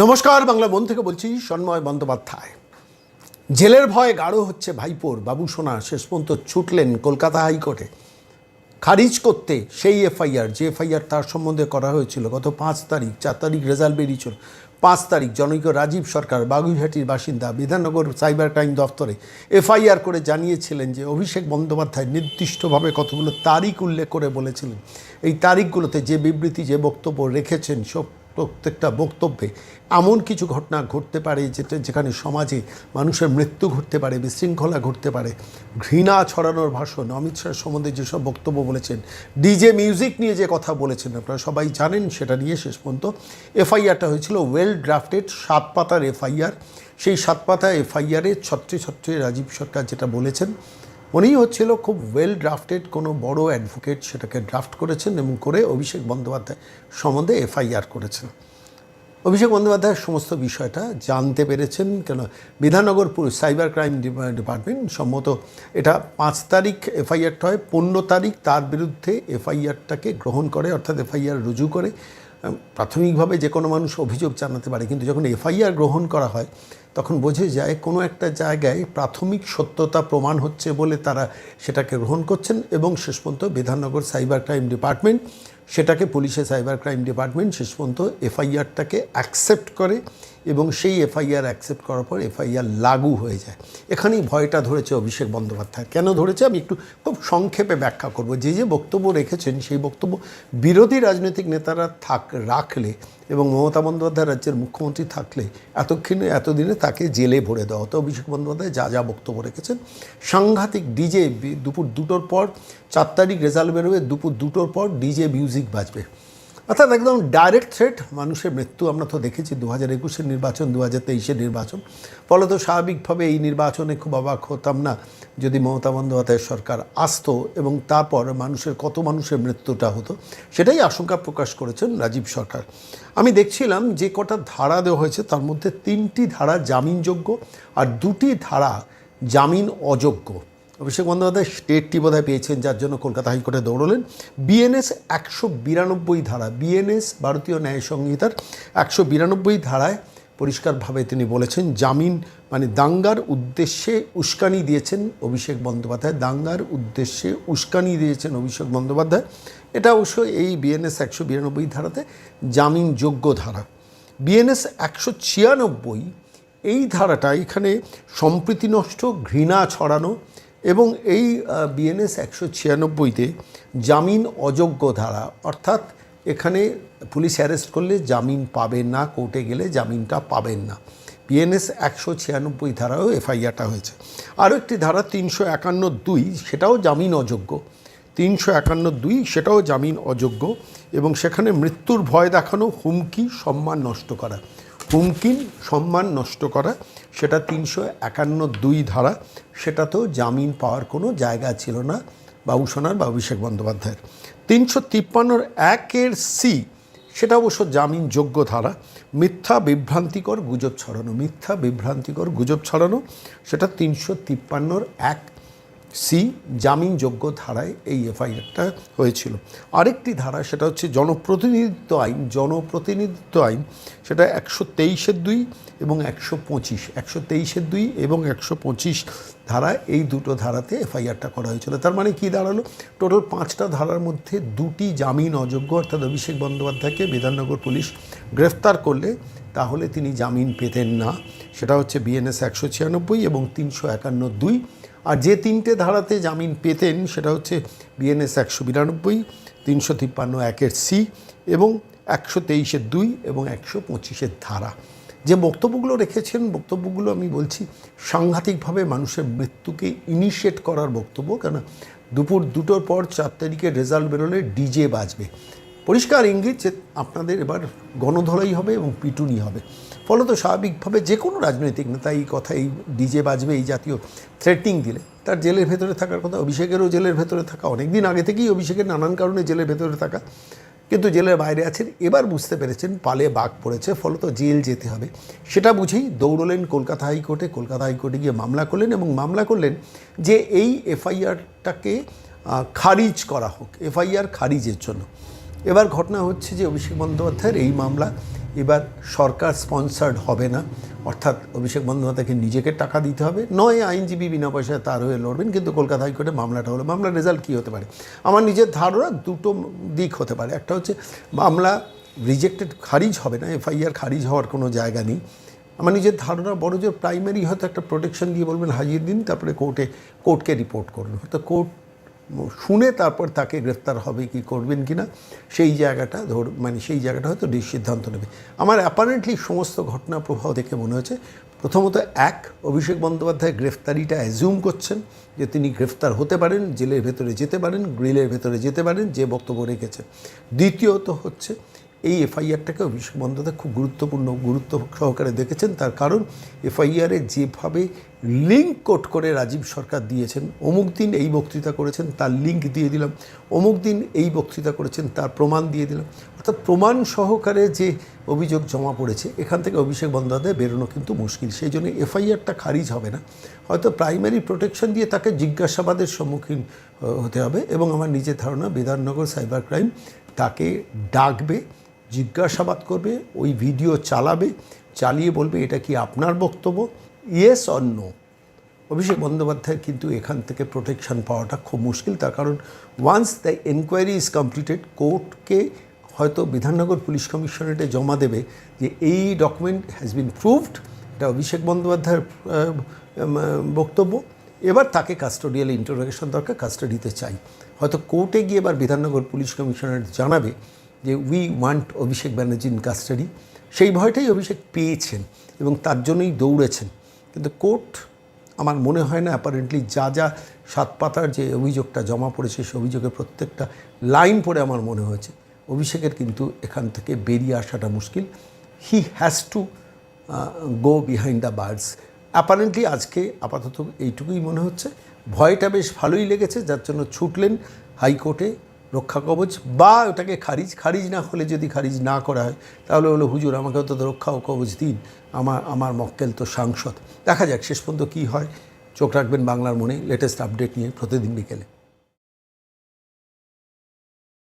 নমস্কার, বাংলা মন থেকে বলছি সন্ময় বন্দ্যোপাধ্যায়। জেলের ভয়ে গাঢ় হচ্ছে ভাইপোর বাবু সোনা শেষ পর্যন্ত ছুটলেন কলকাতা হাইকোর্টে খারিজ করতে সেই এফআইআর, যে এফআইআর তার সম্বন্ধে করা হয়েছিল গত 5 তারিখ। 4 তারিখ রেজাল্ট বেরিয়েছিল, 5 তারিখ জনৈক রাজীব সরকার বাগুইহাটির বাসিন্দা বিধাননগর সাইবার ক্রাইম দফতরে এফআইআর করে জানিয়েছিলেন যে অভিষেক বন্দ্যোপাধ্যায় নির্দিষ্টভাবে কতগুলো তারিখ উল্লেখ করে বলেছিলেন এই তারিখগুলোতে যে বিবৃতি, যে বক্তব্য রেখেছেন, সব প্রত্যেকটা বক্তব্যে এমন কিছু ঘটনা ঘটতে পারে যেখানে সমাজে মানুষের মৃত্যু ঘটতে পারে, বিশৃঙ্খলা ঘটতে পারে, ঘৃণা ছড়ানোর ভাষণ, অমিত শাহ সম্বন্ধে যেসব বক্তব্য বলেছেন, ডিজে মিউজিক নিয়ে যে কথা বলেছেন আপনারা সবাই জানেন, সেটা নিয়ে শেষ পর্যন্ত এফআইআরটা হয়েছিল ওয়েল ড্রাফটেড 7 পাতার এফআইআর। সেই 7 পাতা এফআইআরে ছত্রে ছত্রে রাজীব সরকার যেটা বলেছেন মনেই হচ্ছিল খুব ওয়েল ড্রাফটেড, কোনো বড় অ্যাডভোকেট সেটাকে ড্রাফট করেছেন এবং করে অভিষেক বন্দ্যোপাধ্যায় সম্বন্ধে এফআইআর করেছেন। অভিষেক বন্দ্যোপাধ্যায়ের সমস্ত বিষয়টা জানতে পেরেছেন কেন বিধাননগর সাইবার ক্রাইম ডিপার্টমেন্ট সম্মত এটা 5 তারিখ এফআইআরটা হয়, 15 তারিখ তার বিরুদ্ধে এফআইআরটাকে গ্রহণ করে, অর্থাৎ এফআইআর রুজু করে। প্রাথমিকভাবে যে কোনো মানুষ অভিযোগ জানাতে পারে, কিন্তু যখন এফআইআর গ্রহণ করা হয় তখন বোঝা যায় কোনো একটা জায়গায় প্রাথমিক সত্যতা প্রমাণ হচ্ছে বলে তারা সেটাকে গ্রহণ করছেন এবং শেষ পর্যন্ত বিধাননগর সাইবার ক্রাইম ডিপার্টমেন্ট সেটাকে, পুলিশের সাইবার ক্রাইম ডিপার্টমেন্ট শেষ পর্যন্ত এফআইআরটাকে অ্যাকসেপ্ট করে এবং সেই এফআইআর অ্যাকসেপ্ট করার পর এফআইআর লাগু হয়ে যায়। এখানেই ভয়টা ধরেছে অভিষেক বন্দ্যোপাধ্যায়। কেন ধরেছে আমি একটু খুব সংক্ষেপে ব্যাখ্যা করব। যে বক্তব্য রেখেছেন সেই বক্তব্য বিরোধী রাজনৈতিক নেতারা রাখলে এবং মমতা বন্দ্যোপাধ্যায় রাজ্যের মুখ্যমন্ত্রী থাকলে এতদিনে তাকে জেলে ভরে দেওয়া হতো। অভিষেক বন্দ্যোপাধ্যায় যা বক্তব্য রেখেছেন সাংঘাতিক। ডিজে দুপুর 2টোর পর, 4 তারিখ রেজাল্ট বেরোবে, দুপুর 2টোর পর ডিজে মিউজিক বাজবে, অর্থাৎ একদম ডাইরেক্ট থ্রেট, মানুষের মৃত্যু। আমরা তো দেখেছি 2021-এর নির্বাচন, 2023-এর নির্বাচন। ফলত স্বাভাবিকভাবে এই নির্বাচনে খুব অবাক হতাম না যদি মমতা বন্দ্যোপাধ্যায়ের সরকার আসতো এবং তারপর কত মানুষের মৃত্যুটা হতো, সেটাই আশঙ্কা প্রকাশ করেছেন রাজীব সরকার। আমি দেখছিলাম যে কটা ধারা দেওয়া হয়েছে তার মধ্যে 3টি ধারা জামিনযোগ্য আর 2টি ধারা জামিন অযোগ্য। অভিষেক বন্দ্যোপাধ্যায় স্টেটটি বোধহয় পেয়েছেন, যার জন্য কলকাতা হাইকোর্টে দৌড়লেন। বিএনএস 192 ধারা, বিএনএস ভারতীয় ন্যায় সংহিতার 192 ধারায় পরিষ্কারভাবে তিনি বলেছেন জামিন মানে দাঙ্গার উদ্দেশ্যে উস্কানি দিয়েছেন অভিষেক বন্দ্যোপাধ্যায়, দাঙ্গার উদ্দেশ্যে উস্কানি দিয়েছেন অভিষেক বন্দ্যোপাধ্যায়। এটা অবশ্য এই বিএনএস 192 ধারাতে জামিনযোগ্য ধারা। বিএনএস 196 এই ধারাটা এখানে সম্প্রীতি নষ্ট, ঘৃণা ছড়ানো এবং এই বিএনএস 196-তে জামিন অযোগ্য ধারা, অর্থাৎ এখানে পুলিশ অ্যারেস্ট করলে জামিন পাবেন না, কোর্টে গেলে জামিনটা পাবেন না। বিএনএস 196 ধারাও এফআইআরটা হয়েছে। আরও একটি ধারা 351(2) সেটাও জামিন অযোগ্য, 351(2) সেটাও জামিন অযোগ্য এবং সেখানে মৃত্যুর ভয় দেখানো, হুমকি, সম্মান নষ্ট করা, হুমকি সম্মান নষ্ট করা, সেটা 351(2) ধারা। সেটাতেও জামিন পাওয়ার কোনো জায়গা ছিল না বাবু সোনার বা অভিষেক বন্দ্যোপাধ্যায়ের। 353(1) সি সেটা অবশ্য জামিনযোগ্য ধারা। মিথ্যা বিভ্রান্তিকর গুজব ছড়ানো, মিথ্যা বিভ্রান্তিকর গুজব ছড়ানো, সেটা 353(1) সি জামিনযোগ্য ধারায় এই এফআইআরটা হয়েছিল। আরেকটি ধারা সেটা হচ্ছে জনপ্রতিনিধিত্ব আইন, জনপ্রতিনিধিত্ব আইন, সেটা 123(2) এবং 125, 123(2) এবং 125 ধারা, এই দুটো ধারাতে এফআইআরটা করা হয়েছিল। তার মানে কি দাঁড়ালো, টোটাল 5টা ধারার মধ্যে 2টি জামিন অযোগ্য, অর্থাৎ অভিষেক বন্দ্যোপাধ্যায়কে বিধাননগর পুলিশ গ্রেফতার করলে তাহলে তিনি জামিন পেতেন না। সেটা হচ্ছে বিএনএস 196 এবং 351(2). আর যে 3টে ধারাতে জামিন পেতেন সেটা হচ্ছে বিএনএস 192, 353(1) সি এবং 123(2) এবং 125 ধারা। যে বক্তব্যগুলো রেখেছেন, বক্তব্যগুলো আমি বলছি সাংঘাতিকভাবে মানুষের মৃত্যুকে ইনিশিয়েট করার বক্তব্য। কেন দুপুর 2টোর পর 4 তারিখের রেজাল্ট বেরোলে ডিজে বাজবে, পরিষ্কার ইঙ্গিত যে আপনাদের এবার গণধোলাই হবে এবং পিটুনি হবে। ফলত স্বাভাবিকভাবে যে কোনো রাজনৈতিক নেতা এই কথা, এই ডিজে বাজবে, এই জাতীয় থ্রেটিং দিলে তার জেলের ভেতরে থাকার কথা। অভিষেকেরও জেলের ভেতরে থাকা, অনেক দিন আগে থেকেই অভিষেকের নানান কারণে জেলের ভেতরে থাকা, কিন্তু জেলের বাইরে আছেন। এবার বুঝতে পেরেছেন পালে বাঘ পড়েছে, ফলত জেল যেতে হবে। সেটা বুঝেই দৌড়লেন কলকাতা হাইকোর্টে। কলকাতা হাইকোর্টে গিয়ে মামলা করলেন এবং মামলা করলেন যে এই এফআইআরটাকে খারিজ করা হোক, এফআইআর খারিজের জন্য। এবার ঘটনা হচ্ছে যে অভিষেক বন্দ্যোপাধ্যায়ের এই মামলা এবার সরকার স্পন্সার্ড হবে না, অর্থাৎ অভিষেক বন্দ্যোপাধ্যায়কে নিজেকে টাকা দিতে হবে, নয় আইনজীবী বিনা পয়সায় তার হয়ে লড়বেন। কিন্তু কলকাতা হাইকোর্টে মামলাটা হলো, মামলার রেজাল্ট কী হতে পারে? আমার নিজের ধারণা দুটো দিক হতে পারে। একটা হচ্ছে মামলা রিজেক্টেড, খারিজ হবে না, এফআইআর খারিজ হওয়ার কোনো জায়গা নেই। আমার নিজের ধারণা বড় জোর প্রাইমারি হয়তো একটা প্রোটেকশন দিয়ে বলবেন হাজির দিন, তারপরে কোর্টকে রিপোর্ট করুন, হয়তো কোর্ট শুনে তারপর তাকে গ্রেফতার হবে কি করবেন কি না সেই জায়গাটা সেই জায়গাটা হয়তো সিদ্ধান্ত নেবে। আমার অ্যাপারেন্টলি সমস্ত ঘটনা প্রবাহ দেখে মনে হচ্ছে প্রথমত অভিষেক বন্দ্যোপাধ্যায় গ্রেফতারিটা অ্যাজিউম করছেন যে তিনি গ্রেফতার হতে পারেন, জেলের ভেতরে যেতে পারেন, গ্রিলের ভেতরে যেতে পারেন, যে বক্তব্য রেখেছেন। দ্বিতীয়ত হচ্ছে এই এফআইআরটাকে অভিষেক বন্দ্যোপাধ্যায় খুব গুরুত্ব সহকারে দেখেছেন। তার কারণ এফআইআরে যেভাবে লিঙ্ক কোট করে রাজীব সরকার দিয়েছেন, অমুক দিন এই বক্তৃতা করেছেন তার লিঙ্ক দিয়ে দিলাম, অমুক দিন এই বক্তৃতা করেছেন তার প্রমাণ দিয়ে দিলাম, অর্থাৎ প্রমাণ সহকারে যে অভিযোগ জমা পড়েছে, এখান থেকে অভিষেক বন্দ্যোপাধ্যায় বেরোনো কিন্তু মুশকিল। সেই জন্য এফআইআরটা খারিজ হবে না, হয়তো প্রাইমারি প্রোটেকশন দিয়ে তাকে জিজ্ঞাসাবাদের সম্মুখীন হতে হবে। এবং আমার নিজের ধারণা বিধাননগর সাইবার ক্রাইম তাকে ডাকবে, জিজ্ঞাসাবাদ করবে, ওই ভিডিও চালিয়ে বলবে এটা কি আপনার বক্তব্য, ইয়েস অর নো। অভিষেক বন্দ্যোপাধ্যায়ের কিন্তু এখান থেকে প্রোটেকশন পাওয়াটা খুব মুশকিল। তার কারণ once the enquiry is completed, কোর্টকে হয়তো বিধাননগর পুলিশ কমিশনারেটে জমা দেবে যে এই ডকুমেন্ট হ্যাজ বিন প্রুভড, এটা অভিষেক বন্দ্যোপাধ্যায়ের বক্তব্য, এবার তাকে কাস্টোডিয়াল ইন্টারোগেশন দরকার, কাস্টাডিতে চাই। হয়তো কোর্টে গিয়ে এবার বিধাননগর পুলিশ কমিশনারেট জানাবে যে we want Abhishek Banerjee in custody. সেই ভয়টাই অভিষেক পেয়েছেন এবং তার জন্যই দৌড়েছেন। কিন্তু কোর্ট আমার মনে হয় না, অ্যাপারেন্টলি যা 7 পাতার যে অভিযোগটা জমা পড়েছে সে অভিযোগের প্রত্যেকটা লাইন পড়ে আমার মনে হয়েছে অভিষেকের কিন্তু এখান থেকে বেরিয়ে আসাটা মুশকিল। He has to go behind the birds. Apparently আজকে আপাতত এইটুকুই মনে হচ্ছে। ভয়টা বেশ ভালোই লেগেছে, যার জন্য ছুটলেন হাইকোর্টে রক্ষা কবচ, বা ওটাকে খারিজ না হলে, যদি খারিজ না করা হয় তাহলে হলো হুজুর আমাকে তো রক্ষা কবচ দিন, আমার মক্কেল তো সাংসদ। দেখা যাক শেষ পর্যন্ত কী হয়। চোখ রাখবেন বাংলার মনে লেটেস্ট আপডেট নিয়ে প্রতিদিন বিকেলে।